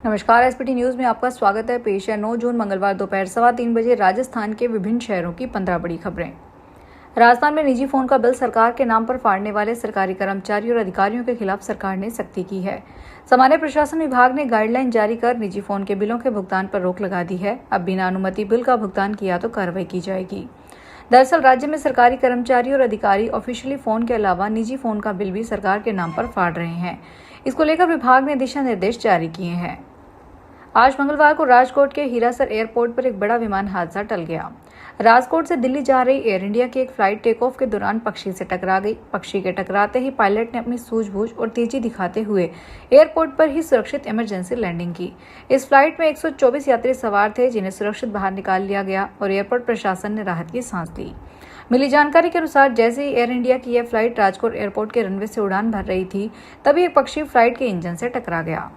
नमस्कार। SPT news में आपका स्वागत है। पेश है 9 जून मंगलवार दोपहर 3:15 बजे राजस्थान के विभिन्न शहरों की 15 बड़ी खबरें। राजस्थान में निजी फोन का बिल सरकार के नाम पर फाड़ने वाले सरकारी कर्मचारियों और अधिकारियों के खिलाफ सरकार ने सख्ती की है। सामान्य प्रशासन विभाग ने गाइडलाइन जारी कर निजी फोन के बिलों के भुगतान पर रोक लगा दी है। अब बिना अनुमति बिल का भुगतान किया तो कार्रवाई की जाएगी। दरअसल राज्य में सरकारी कर्मचारी और अधिकारी ऑफिशियली फोन के अलावा निजी फोन का बिल भी सरकार के नाम पर फाड़ रहे हैं। इसको लेकर विभाग ने दिशा निर्देश जारी किए हैं। आज मंगलवार को राजकोट के हीरासर एयरपोर्ट पर एक बड़ा विमान हादसा टल गया। राजकोट से दिल्ली जा रही एयर इंडिया की एक फ्लाइट टेक ऑफ के दौरान पक्षी से टकरा गई। पक्षी के टकराते ही पायलट ने अपनी सूझबूझ और तेजी दिखाते हुए एयरपोर्ट पर ही सुरक्षित इमरजेंसी लैंडिंग की। इस फ्लाइट में 124 यात्री सवार थे, जिन्हें सुरक्षित बाहर निकाल लिया गया और एयरपोर्ट प्रशासन ने राहत की सांस ली। मिली जानकारी के अनुसार जैसे ही एयर इंडिया की यह फ्लाइट राजकोट एयरपोर्ट के रनवे से उड़ान भर रही थी, तभी एक पक्षी फ्लाइट के इंजन से टकरा गया।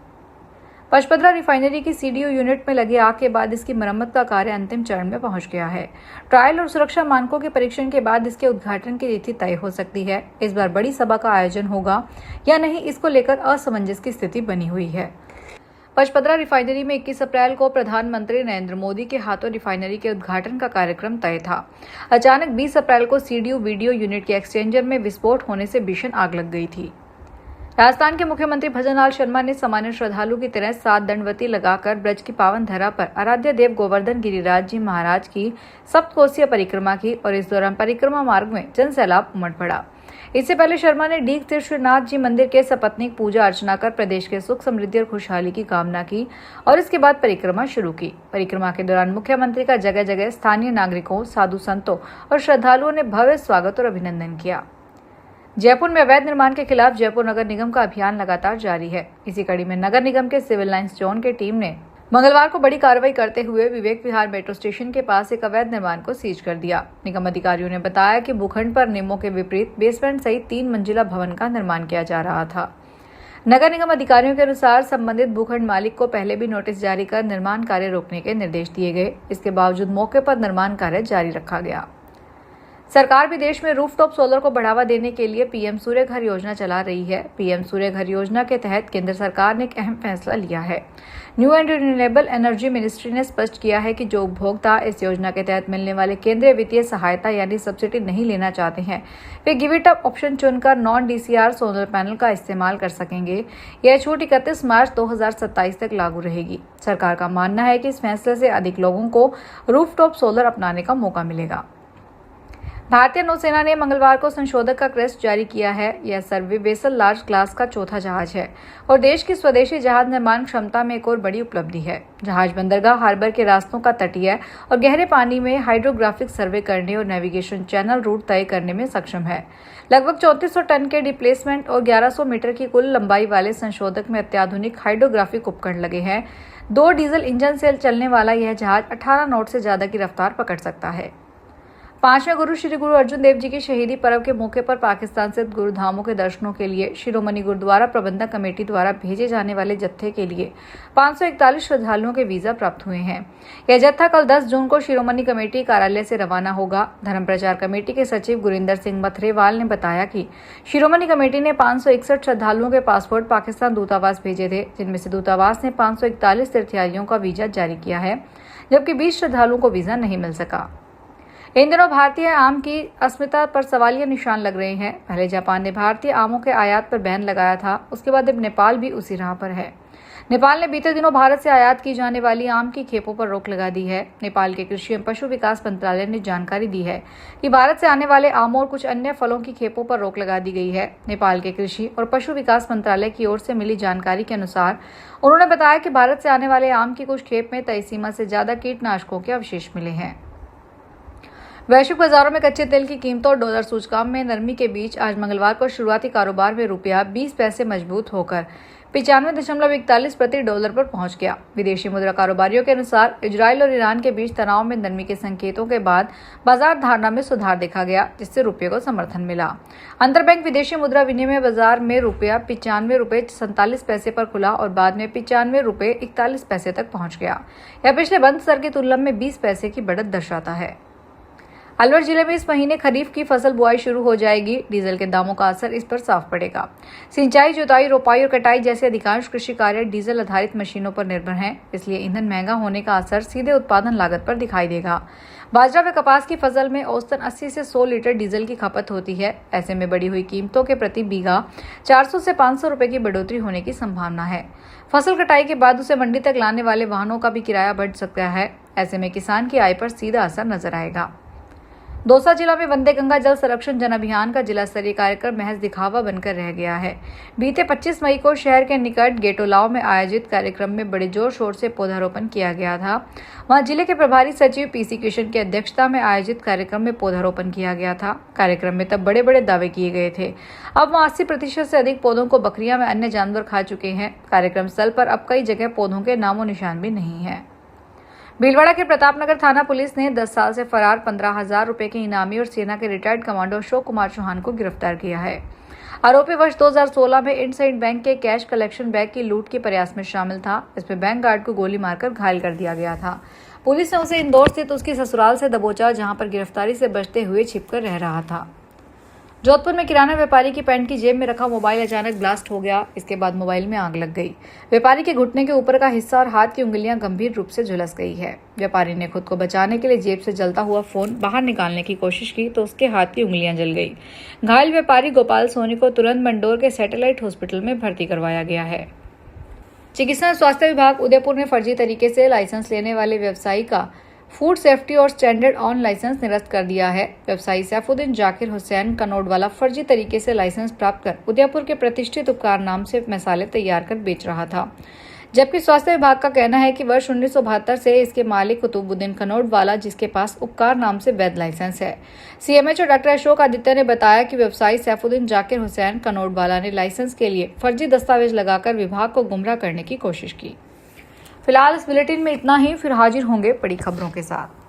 पचपदरा रिफाइनरी की सीडीओ यूनिट में लगी आग के बाद इसकी मरम्मत का कार्य अंतिम चरण में पहुंच गया है। ट्रायल और सुरक्षा मानकों के परीक्षण के बाद इसके उद्घाटन की तिथि तय हो सकती है। इस बार बड़ी सभा का आयोजन होगा या नहीं, इसको लेकर असमंजस की स्थिति बनी हुई है। पचपदरा रिफाइनरी में 21 अप्रैल को प्रधानमंत्री नरेंद्र मोदी के हाथों रिफाइनरी के उद्घाटन का कार्यक्रम तय था। अचानक 20 अप्रैल को सीडीओ वीडियो यूनिट के एक्सचेंजर में विस्फोट होने से भीषण आग लग गई थी। राजस्थान के मुख्यमंत्री भजनलाल शर्मा ने सामान्य श्रद्धालु की तरह 7 दंडवती लगाकर ब्रज की पावन धरा पर आराध्य देव गोवर्धन गिरिराज जी महाराज की सप्तकोसीय परिक्रमा की और इस दौरान परिक्रमा मार्ग में जन सैलाब उमड़ पड़ा। इससे पहले शर्मा ने डीग तीर्थनाथ जी मंदिर के सपत्नीक पूजा अर्चना कर प्रदेश के सुख समृद्धि और खुशहाली की कामना की और इसके बाद परिक्रमा शुरू की। परिक्रमा के दौरान मुख्यमंत्री का जगह जगह स्थानीय नागरिकों, साधु संतों और श्रद्धालुओं ने भव्य स्वागत और अभिनंदन किया। जयपुर में अवैध निर्माण के खिलाफ जयपुर नगर निगम का अभियान लगातार जारी है। इसी कड़ी में नगर निगम के सिविल लाइंस जोन की टीम ने मंगलवार को बड़ी कार्रवाई करते हुए विवेक विहार मेट्रो स्टेशन के पास एक अवैध निर्माण को सीज कर दिया। निगम अधिकारियों ने बताया कि भूखंड पर नियमों के विपरीत बेसमेंट सहित 3 मंजिला भवन का निर्माण किया जा रहा था। नगर निगम अधिकारियों के अनुसार संबंधित भूखंड मालिक को पहले भी नोटिस जारी कर निर्माण कार्य रोकने के निर्देश दिए गए। इसके बावजूद मौके पर निर्माण कार्य जारी रखा गया। सरकार भी देश में रूफटॉप सोलर को बढ़ावा देने के लिए पीएम सूर्य घर योजना चला रही है। पीएम सूर्य घर योजना के तहत केंद्र सरकार ने एक अहम फैसला लिया है। New and renewable energy ministry ने स्पष्ट किया है कि जो उपभोक्ता इस योजना के तहत मिलने वाले केंद्रीय वित्तीय सहायता यानी सब्सिडी नहीं लेना चाहते हैं, वे गिव इट अप ऑप्शन चुनकर नॉन डीसीआर सोलर पैनल का इस्तेमाल कर सकेंगे। यह छूट 31 मार्च 2027 तक लागू रहेगी। सरकार का मानना है कि इस फैसले से अधिक लोगों को रूफटॉप सोलर अपनाने का मौका मिलेगा। भारतीय नौसेना ने मंगलवार को संशोधक का क्रेस्ट जारी किया है। यह सर्वे वेसल लार्ज क्लास का चौथा जहाज है और देश की स्वदेशी जहाज निर्माण क्षमता में एक और बड़ी उपलब्धि है। जहाज बंदरगाह हार्बर के रास्तों का तटीय और गहरे पानी में हाइड्रोग्राफिक सर्वे करने और नेविगेशन चैनल रूट तय करने में सक्षम है। लगभग 3400 टन के डिप्लेसमेंट और 1100 मीटर की कुल लंबाई वाले संशोधक में अत्याधुनिक हाइड्रोग्राफिक उपकरण लगे हैं। 2 डीजल इंजन से चलने वाला यह जहाज 18 नॉट से ज्यादा की रफ्तार पकड़ सकता है। 5वें गुरु श्री गुरु अर्जुन देव जी की शहीदी पर्व के मौके पर पाकिस्तान से गुरुधामों के दर्शनों के लिए शिरोमणि गुरुद्वारा प्रबंधक कमेटी द्वारा भेजे जाने वाले जत्थे के लिए 541 श्रद्धालुओं के वीजा प्राप्त हुए हैं। यह जत्था कल 10 जून को शिरोमणि कमेटी कार्यालय से रवाना होगा। धर्म प्रचार कमेटी के सचिव गुरिंदर सिंह मथरेवाल ने बताया कि शिरोमणि कमेटी ने 561 श्रद्धालुओं के पासपोर्ट पाकिस्तान दूतावास भेजे थे, जिनमें से दूतावास ने 541 तीर्थयात्रियों का वीजा जारी किया है, जबकि 20 श्रद्धालुओं को वीजा नहीं मिल सका। इन दिनों भारतीय आम की अस्मिता पर सवालिया निशान लग रहे हैं। पहले जापान ने भारतीय आमों के आयात पर बैन लगाया था, उसके बाद अब नेपाल भी उसी राह पर है। नेपाल ने बीते दिनों भारत से आयात की जाने वाली आम की खेपों पर रोक लगा दी है। नेपाल के कृषि एवं पशु विकास मंत्रालय ने जानकारी दी है कि भारत से आने वाले आमों और कुछ अन्य फलों की खेपों पर रोक लगा दी गई है। नेपाल के कृषि और पशु विकास मंत्रालय की ओर से मिली जानकारी के अनुसार उन्होंने बताया कि भारत से आने वाले आम की कुछ खेप में तय सीमा से ज्यादा कीटनाशकों के अवशेष मिले हैं। वैश्विक बाजारों में कच्चे तेल की कीमतों और डॉलर सूचकांक में नरमी के बीच आज मंगलवार को शुरुआती कारोबार में रुपया 20 पैसे मजबूत होकर 95.41 प्रति डॉलर पर पहुंच गया। विदेशी मुद्रा कारोबारियों के अनुसार इजराइल और ईरान के बीच तनाव में नरमी के संकेतों के बाद बाजार धारणा में सुधार देखा गया, जिससे रुपये को समर्थन मिला। अंतरबैंक विदेशी मुद्रा विनिमय बाजार में रुपया 95 रुपये 47 पैसे पर खुला और बाद में 95 रुपये 41 पैसे तक पहुंच गया। यह पिछले बंद स्तर की तुलना में 20 पैसे की बढ़त दर्शाता है। अलवर जिले में इस महीने खरीफ की फसल बुआई शुरू हो जाएगी। डीजल के दामों का असर इस पर साफ पड़ेगा। सिंचाई, जुताई, रोपाई और कटाई जैसे अधिकांश कृषि कार्य डीजल आधारित मशीनों पर निर्भर हैं, इसलिए ईंधन महंगा होने का असर सीधे उत्पादन लागत पर दिखाई देगा। बाजरा व कपास की फसल में औसतन 80 से 100 लीटर डीजल की खपत होती है। ऐसे में बढ़ी हुई कीमतों के प्रति बीघा 400 से 500 रुपए की बढ़ोतरी होने की संभावना है। फसल कटाई के बाद उसे मंडी तक लाने वाले वाहनों का भी किराया बढ़ सकता है। ऐसे में किसान की आय पर सीधा असर नजर आएगा। दौसा जिला में वंदे गंगा जल संरक्षण जन अभियान का जिला स्तरीय कार्यक्रम महज दिखावा बनकर रह गया है। बीते 25 मई को शहर के निकट गेटोलाव में आयोजित कार्यक्रम में बड़े जोर शोर से पौधारोपण किया गया था। वहां जिले के प्रभारी सचिव पीसी किशन की अध्यक्षता में आयोजित कार्यक्रम में पौधारोपण किया गया था। कार्यक्रम में तब बड़े बड़े दावे किए गए थे। अब 80% से अधिक पौधों को बकरियां व अन्य जानवर खा चुके हैं। कार्यक्रम स्थल पर अब कई जगह पौधों के नामो निशान भी नहीं है। भीलवाड़ा के प्रतापनगर थाना पुलिस ने 10 साल से फरार 15,000 रुपए के इनामी और सेना के रिटायर्ड कमांडो अशोक कुमार चौहान को गिरफ्तार किया है। आरोपी वर्ष 2016 में इंडसइंड बैंक के कैश कलेक्शन बैग की लूट के प्रयास में शामिल था। इसमें बैंक गार्ड को गोली मारकर घायल कर दिया गया था। पुलिस ने उसे इंदौर स्थित उसकी ससुराल से दबोचा, जहां पर गिरफ्तारी से बचते हुए छिपकर रह रहा था। जोधपुर में किराना व्यापारी की पैंट की जेब में रखा मोबाइल अचानक ब्लास्ट हो गया। इसके बाद मोबाइल में आग लग गई। व्यापारी के घुटने के ऊपर का हिस्सा और हाथ की उंगलियां गंभीर रूप से झुलस गई है। व्यापारी ने खुद को बचाने के लिए जेब से जलता हुआ फोन बाहर निकालने की कोशिश की तो उसके हाथ की उंगलियां जल गई। घायल व्यापारी गोपाल सोनी को तुरंत मंडोर के सैटेलाइट हॉस्पिटल में भर्ती करवाया गया है। चिकित्सा स्वास्थ्य विभाग उदयपुर ने फर्जी तरीके से लाइसेंस लेने वाले व्यवसायी का फूड सेफ्टी और स्टैंडर्ड ऑन लाइसेंस निरस्त कर दिया है। व्यवसायी सैफुद्दीन जाकिर हुसैन कनौडवाला फर्जी तरीके से लाइसेंस प्राप्त कर उदयपुर के प्रतिष्ठित उपकार नाम से मसाले तैयार कर बेच रहा था, जबकि स्वास्थ्य विभाग का कहना है कि वर्ष 1972 से इसके मालिक कुतुबुद्दीन कनौडवाला, जिसके पास उपकार नाम से वैध लाइसेंस है। सीएमएचओ डॉक्टर अशोक आदित्य ने बताया कि व्यवसायी सैफुद्दीन जाकिर हुसैन कनौडवाला ने लाइसेंस के लिए फर्जी दस्तावेज लगाकर विभाग को गुमराह करने की कोशिश की। फिलहाल इस बुलेटिन में इतना ही, फिर हाजिर होंगे बड़ी खबरों के साथ।